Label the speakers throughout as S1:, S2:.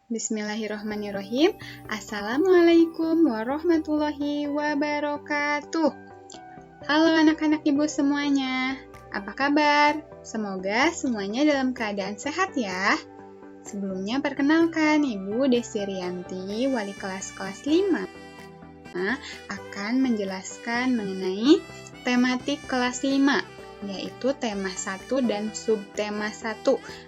S1: Bismillahirrahmanirrahim. Assalamualaikum warahmatullahi wabarakatuh. Halo anak-anak ibu semuanya. Apa kabar? Semoga semuanya dalam keadaan sehat ya. Sebelumnya perkenalkan, Ibu Desi Rianti, wali kelas 5, akan menjelaskan mengenai tematik kelas 5, yaitu tema 1 dan subtema 1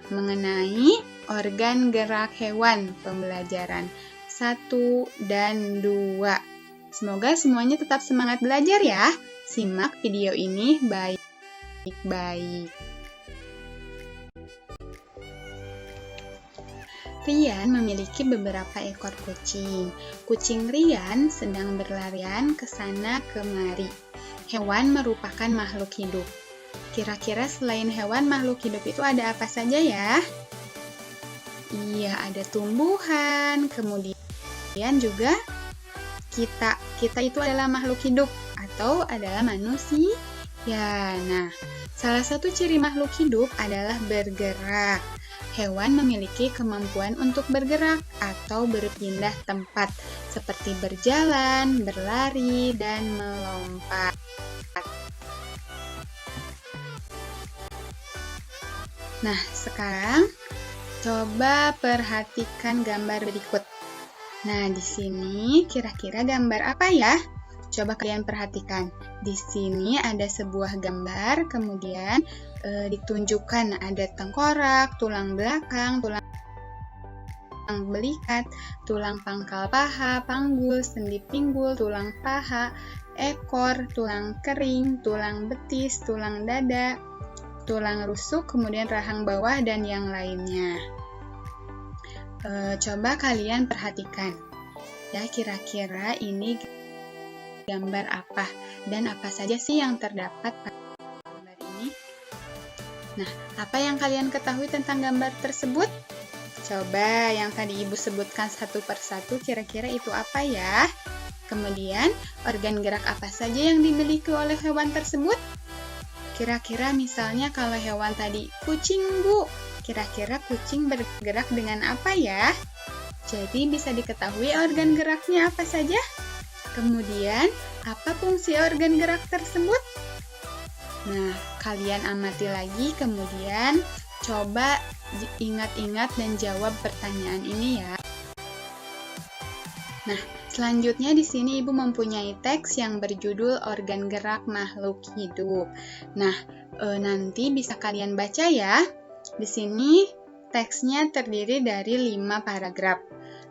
S1: mengenai organ gerak hewan pembelajaran 1 dan 2. Semoga semuanya tetap semangat belajar ya. Simak video ini baik-baik. Rian memiliki beberapa ekor kucing. Kucing Rian sedang berlarian ke sana kemari. Hewan merupakan makhluk hidup. Kira-kira selain hewan, makhluk hidup itu ada apa saja ya? Iya, ada tumbuhan, kemudian juga kita itu adalah makhluk hidup atau adalah manusia. Ya, nah, salah satu ciri makhluk hidup adalah bergerak. Hewan memiliki kemampuan untuk bergerak atau berpindah tempat, seperti berjalan, berlari, dan melompat. Nah, sekarang coba perhatikan gambar berikut. Nah, di sini kira-kira gambar apa ya? Coba kalian perhatikan. Di sini ada sebuah gambar, kemudian ditunjukkan ada tengkorak, tulang belakang, tulang belikat, tulang pangkal paha, panggul, sendi pinggul, tulang paha, ekor, tulang kering, tulang betis, tulang dada, tulang rusuk, kemudian rahang bawah, dan yang lainnya. Coba kalian perhatikan. Ya, kira-kira ini gambar apa? Dan apa saja sih yang terdapat pada gambar ini? Nah, apa yang kalian ketahui tentang gambar tersebut? Coba yang tadi Ibu sebutkan satu persatu, kira-kira itu apa ya? Kemudian, organ gerak apa saja yang dimiliki oleh hewan tersebut? Kira-kira misalnya kalau hewan tadi kucing, Bu, kira-kira kucing bergerak dengan apa ya? Jadi bisa diketahui organ geraknya apa saja? Kemudian, apa fungsi organ gerak tersebut? Nah, kalian amati lagi, kemudian coba ingat-ingat dan jawab pertanyaan ini ya. Nah, selanjutnya di sini Ibu mempunyai teks yang berjudul organ gerak makhluk hidup. Nah, nanti bisa kalian baca ya. Di sini teksnya terdiri dari 5 paragraf.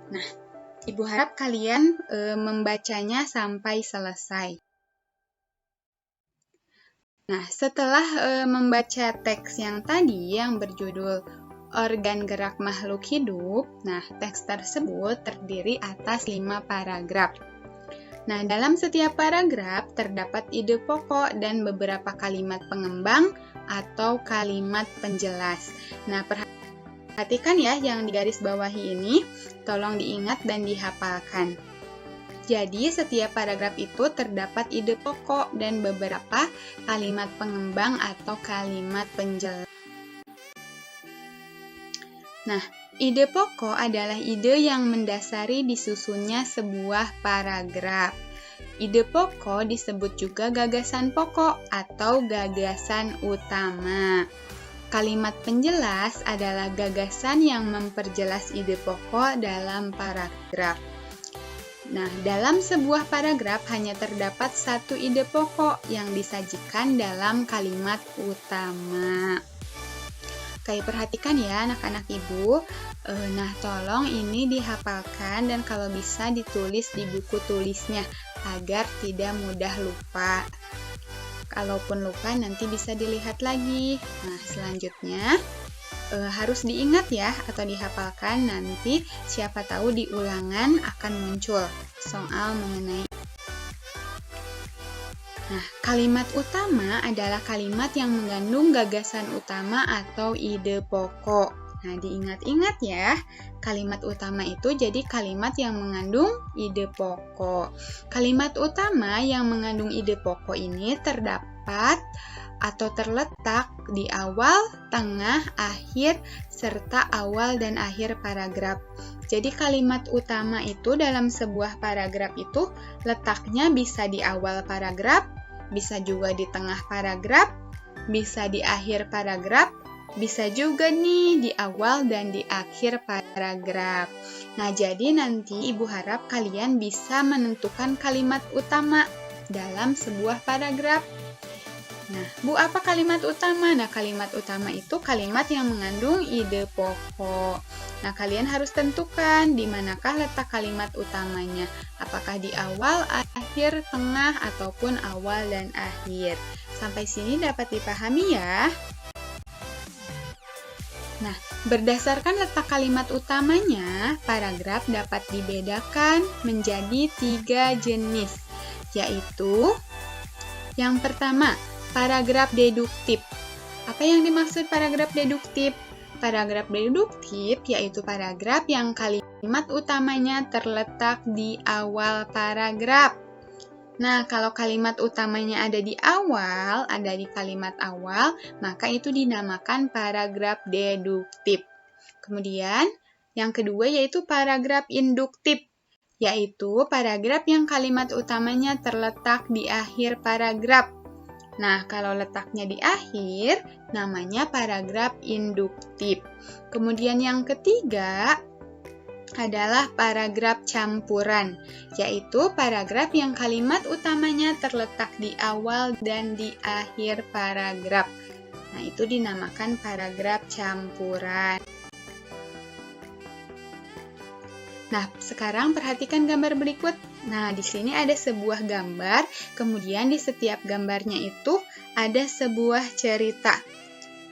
S1: Nah, Ibu harap kalian membacanya sampai selesai. Nah, setelah membaca teks yang tadi yang berjudul organ gerak makhluk hidup, nah teks tersebut terdiri atas 5 paragraf. Nah, dalam setiap paragraf terdapat ide pokok dan beberapa kalimat pengembang atau kalimat penjelas. Nah, perhatikan ya yang di garis bawahi ini, tolong diingat dan dihafalkan. Jadi, setiap paragraf itu terdapat ide pokok dan beberapa kalimat pengembang atau kalimat penjelas. Nah, ide pokok adalah ide yang mendasari disusunnya sebuah paragraf. Ide pokok disebut juga gagasan pokok atau gagasan utama. Kalimat penjelas adalah gagasan yang memperjelas ide pokok dalam paragraf. Nah, dalam sebuah paragraf hanya terdapat satu ide pokok yang disajikan dalam kalimat utama. Oke, perhatikan ya anak-anak Ibu. Nah, tolong ini dihafalkan dan kalau bisa ditulis di buku tulisnya agar tidak mudah lupa. Kalaupun lupa nanti bisa dilihat lagi. Nah, selanjutnya harus diingat ya atau dihafalkan, nanti siapa tahu di ulangan akan muncul soal mengenai. Nah, kalimat utama adalah kalimat yang mengandung gagasan utama atau ide pokok. Nah, diingat-ingat ya, kalimat utama itu jadi kalimat yang mengandung ide pokok. Kalimat utama yang mengandung ide pokok ini terdapat atau terletak di awal, tengah, akhir, serta awal dan akhir paragraf. Jadi kalimat utama itu dalam sebuah paragraf itu letaknya bisa di awal paragraf, bisa juga di tengah paragraf, bisa di akhir paragraf, bisa juga nih di awal dan di akhir paragraf. Nah, jadi nanti Ibu harap kalian bisa menentukan kalimat utama dalam sebuah paragraf. Nah, Bu, apa kalimat utama? Nah, kalimat utama itu kalimat yang mengandung ide pokok. Nah, kalian harus tentukan di manakah letak kalimat utamanya. Apakah di awal, akhir, tengah, ataupun awal dan akhir. Sampai sini dapat dipahami ya? Nah, berdasarkan letak kalimat utamanya, paragraf dapat dibedakan menjadi 3 jenis, yaitu yang pertama, paragraf deduktif. Apa yang dimaksud paragraf deduktif? Paragraf deduktif yaitu paragraf yang kalimat utamanya terletak di awal paragraf. Nah, kalau kalimat utamanya ada di awal, ada di kalimat awal, maka itu dinamakan paragraf deduktif. Kemudian, yang kedua yaitu paragraf induktif, yaitu paragraf yang kalimat utamanya terletak di akhir paragraf. Nah, kalau letaknya di akhir, namanya paragraf induktif. Kemudian yang ketiga adalah paragraf campuran, yaitu paragraf yang kalimat utamanya terletak di awal dan di akhir paragraf. Nah, itu dinamakan paragraf campuran. Nah, sekarang perhatikan gambar berikut. Nah, di sini ada sebuah gambar, kemudian di setiap gambarnya itu ada sebuah cerita.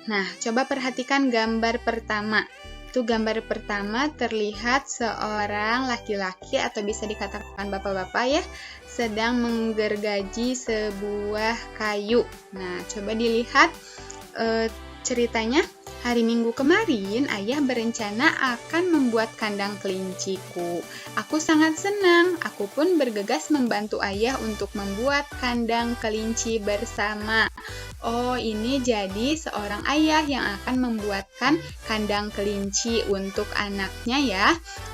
S1: Nah, coba perhatikan gambar pertama. Itu gambar pertama terlihat seorang laki-laki atau bisa dikatakan bapak-bapak ya, sedang menggergaji sebuah kayu. Nah, coba dilihat ceritanya. Hari Minggu kemarin, ayah berencana akan membuat kandang kelinciku. Aku sangat senang, aku pun bergegas membantu ayah untuk membuat kandang kelinci bersama. Oh, ini jadi seorang ayah yang akan membuatkan kandang kelinci untuk anaknya ya.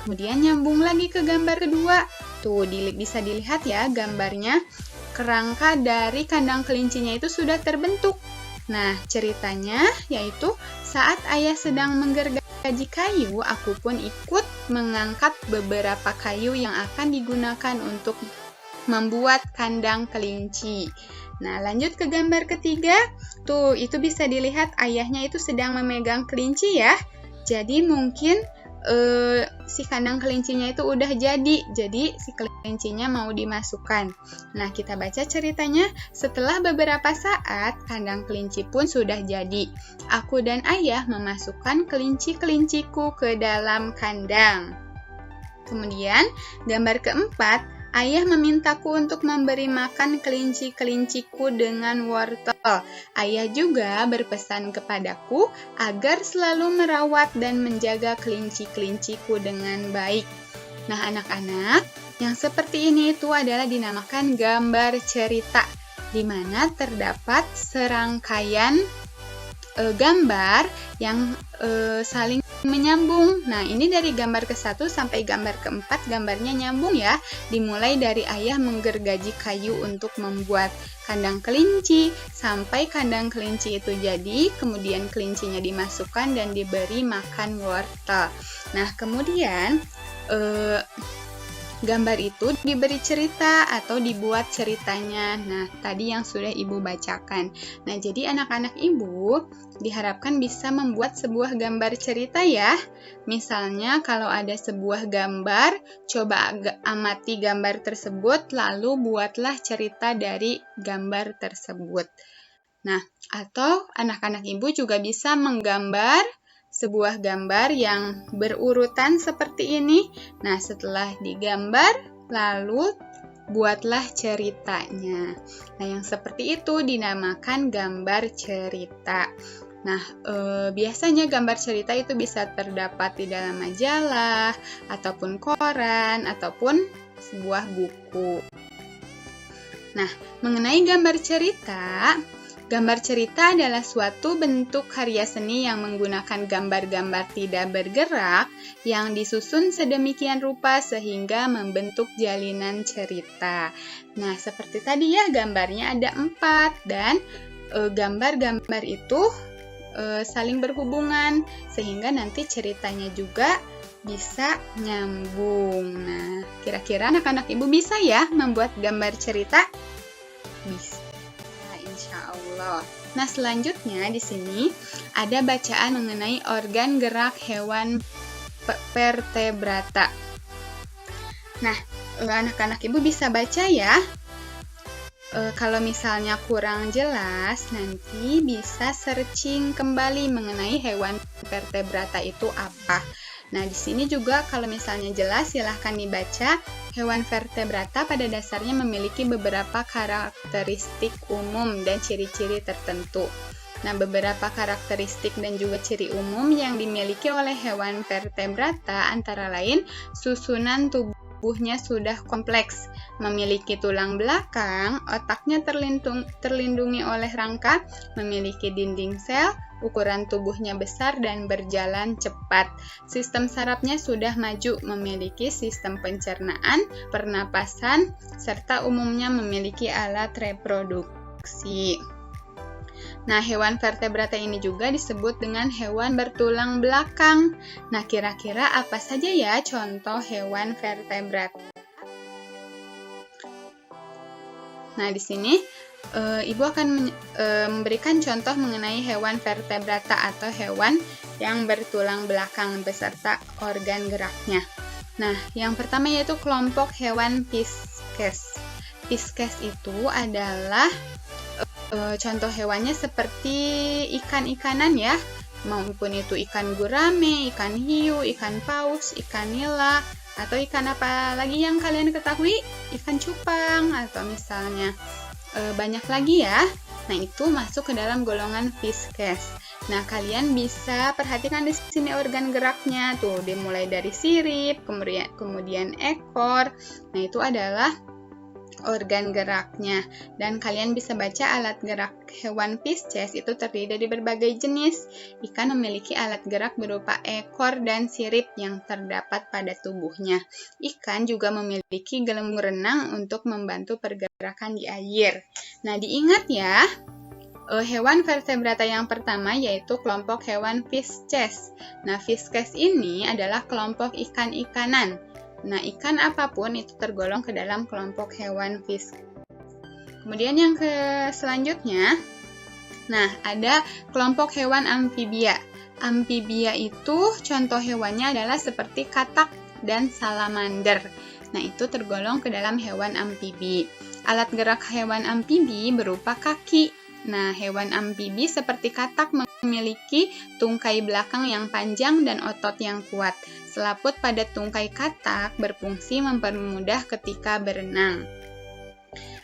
S1: Kemudian nyambung lagi ke gambar kedua. Tuh, bisa dilihat ya gambarnya. Kerangka dari kandang kelincinya itu sudah terbentuk. Nah, ceritanya yaitu saat ayah sedang menggergaji kayu, aku pun ikut mengangkat beberapa kayu yang akan digunakan untuk membuat kandang kelinci. Nah, lanjut ke gambar ketiga. Tuh, itu bisa dilihat ayahnya itu sedang memegang kelinci ya. Jadi mungkin si kandang kelincinya itu udah jadi si kelincinya mau dimasukkan. Nah, kita baca ceritanya. Setelah beberapa saat, kandang kelinci pun sudah jadi. Aku dan ayah memasukkan kelinci-kelinciku ke dalam kandang. Kemudian, gambar keempat, ayah memintaku untuk memberi makan kelinci-kelinciku dengan wortel. Ayah juga berpesan kepadaku agar selalu merawat dan menjaga kelinci-kelinciku dengan baik. Nah, anak-anak, yang seperti ini itu adalah dinamakan gambar cerita, di mana terdapat serangkaian gambar yang saling menyambung. Nah, ini dari gambar ke-1 sampai gambar ke-4 gambarnya nyambung ya. Dimulai dari ayah menggergaji kayu untuk membuat kandang kelinci, sampai kandang kelinci itu jadi, kemudian kelincinya dimasukkan dan diberi makan wortel. Nah, kemudian gambar itu diberi cerita atau dibuat ceritanya. Nah, tadi yang sudah Ibu bacakan. Nah, jadi anak-anak Ibu diharapkan bisa membuat sebuah gambar cerita ya. Misalnya kalau ada sebuah gambar, coba amati gambar tersebut, lalu buatlah cerita dari gambar tersebut. Nah, atau anak-anak Ibu juga bisa menggambar sebuah gambar yang berurutan seperti ini. Nah, setelah digambar, lalu buatlah ceritanya. Nah, yang seperti itu dinamakan gambar cerita. Nah, biasanya gambar cerita itu bisa terdapat di dalam majalah, ataupun koran, ataupun sebuah buku. Nah, mengenai gambar cerita, Gambar cerita adalah suatu bentuk karya seni yang menggunakan gambar-gambar tidak bergerak yang disusun sedemikian rupa sehingga membentuk jalinan cerita. Nah, seperti tadi ya, gambarnya ada 4 dan gambar-gambar itu saling berhubungan sehingga nanti ceritanya juga bisa nyambung. Nah, kira-kira anak-anak ibu bisa ya membuat gambar cerita? Bisa. Insya Allah. Nah, selanjutnya di sini ada bacaan mengenai organ gerak hewan vertebrata. Nah, anak-anak ibu bisa baca ya. Kalau misalnya kurang jelas, nanti bisa searching kembali mengenai hewan vertebrata itu apa. Nah, di sini juga kalau misalnya jelas, silahkan dibaca. Hewan vertebrata pada dasarnya memiliki beberapa karakteristik umum dan ciri-ciri tertentu. Nah, beberapa karakteristik dan juga ciri umum yang dimiliki oleh hewan vertebrata antara lain susunan tubuhnya sudah kompleks, memiliki tulang belakang, otaknya terlindungi oleh rangka, memiliki dinding sel, ukuran tubuhnya besar dan berjalan cepat. Sistem sarafnya sudah maju, memiliki sistem pencernaan, pernapasan, serta umumnya memiliki alat reproduksi. Nah, hewan vertebrata ini juga disebut dengan hewan bertulang belakang. Nah, kira-kira apa saja ya contoh hewan vertebrata? Nah, di sini Ibu akan memberikan contoh mengenai hewan vertebrata atau hewan yang bertulang belakang beserta organ geraknya. Nah, yang pertama yaitu kelompok hewan Pisces. Pisces itu adalah contoh hewannya seperti ikan-ikanan ya, maupun itu ikan gurame, ikan hiu, ikan paus, ikan nila, atau ikan apa lagi yang kalian ketahui? Ikan cupang, atau misalnya banyak lagi ya. Nah, itu masuk ke dalam golongan Pisces. Nah, kalian bisa perhatikan di sini organ geraknya tuh, dimulai dari sirip, kemudian ekor. Nah, itu adalah organ geraknya. Dan kalian bisa baca alat gerak hewan Pisces itu terdiri dari berbagai jenis. Ikan memiliki alat gerak berupa ekor dan sirip yang terdapat pada tubuhnya. Ikan juga memiliki gelembung renang untuk membantu pergerakan di air. Nah, diingat ya, hewan vertebrata yang pertama yaitu kelompok hewan Pisces. Nah, Pisces ini adalah kelompok ikan-ikanan. Nah, ikan apapun itu tergolong ke dalam kelompok hewan Pisces. Kemudian yang selanjutnya, nah, ada kelompok hewan amfibia. Amfibia itu contoh hewannya adalah seperti katak dan salamander. Nah, itu tergolong ke dalam hewan amfibi. Alat gerak hewan amfibi berupa kaki. Nah, hewan amfibi seperti katak memiliki tungkai belakang yang panjang dan otot yang kuat. Selaput pada tungkai katak berfungsi mempermudah ketika berenang.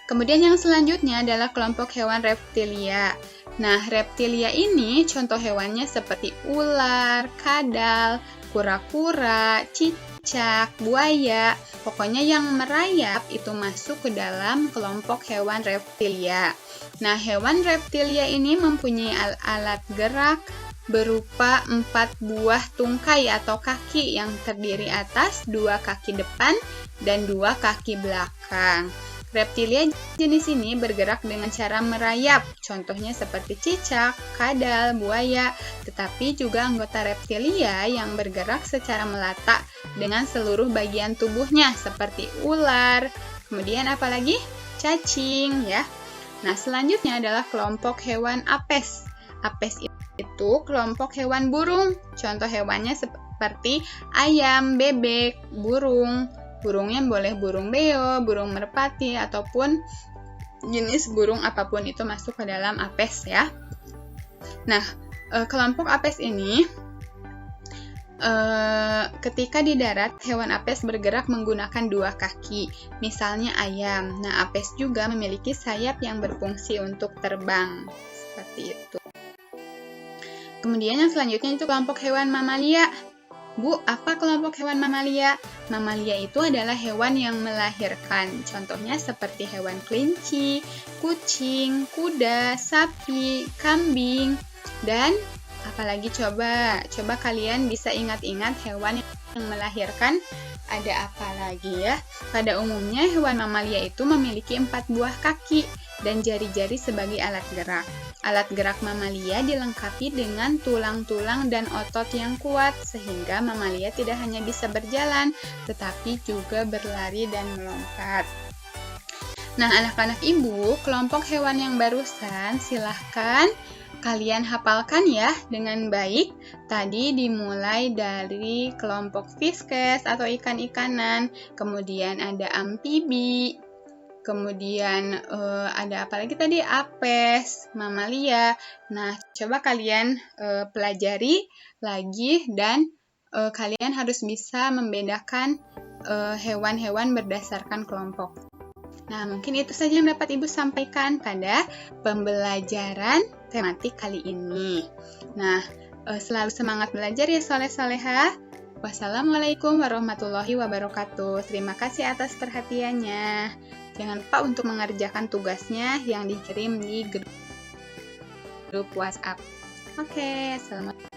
S1: Kemudian yang selanjutnya adalah kelompok hewan reptilia. Nah, reptilia ini contoh hewannya seperti ular, kadal, kura-kura, cicak, buaya. Pokoknya yang merayap itu masuk ke dalam kelompok hewan reptilia. Nah, hewan reptilia ini mempunyai alat gerak berupa 4 buah tungkai atau kaki yang terdiri atas 2 kaki depan dan 2 kaki belakang. Reptilia jenis ini bergerak dengan cara merayap, contohnya seperti cicak, kadal, buaya, tetapi juga anggota reptilia yang bergerak secara melata dengan seluruh bagian tubuhnya seperti ular, kemudian apalagi? Cacing ya. Nah, selanjutnya adalah kelompok hewan apes. Apes itu kelompok hewan burung. Contoh hewannya seperti ayam, bebek, burung. Burungnya boleh burung beo, burung merpati, ataupun jenis burung apapun itu masuk ke dalam apes ya. Nah, kelompok apes ini ketika di darat, hewan apes bergerak menggunakan 2 kaki, misalnya ayam. Nah, apes juga memiliki sayap yang berfungsi untuk terbang, seperti itu. Kemudian yang selanjutnya itu kelompok hewan mamalia. Bu, apa kelompok hewan mamalia? Mamalia itu adalah hewan yang melahirkan. Contohnya seperti hewan kelinci, kucing, kuda, sapi, kambing, dan apalagi coba? Coba kalian bisa ingat-ingat hewan yang melahirkan. Ada apa lagi ya? Pada umumnya hewan mamalia itu memiliki 4 buah kaki dan jari-jari sebagai alat gerak. Alat gerak mamalia dilengkapi dengan tulang-tulang dan otot yang kuat, sehingga mamalia tidak hanya bisa berjalan, tetapi juga berlari dan melompat. Nah, anak-anak ibu, kelompok hewan yang barusan silahkan kalian hafalkan ya dengan baik. Tadi dimulai dari kelompok fishes atau ikan-ikanan, kemudian ada amfibi, kemudian ada apa lagi tadi? Apes, mamalia. Nah, coba kalian pelajari lagi dan kalian harus bisa membedakan hewan-hewan berdasarkan kelompok. Nah, mungkin itu saja yang dapat Ibu sampaikan pada pembelajaran tematik kali ini. Nah, selalu semangat belajar ya soleh-soleha. Wassalamualaikum warahmatullahi wabarakatuh. Terima kasih atas perhatiannya. Jangan lupa untuk mengerjakan tugasnya yang dikirim di grup WhatsApp. Oke, selamat.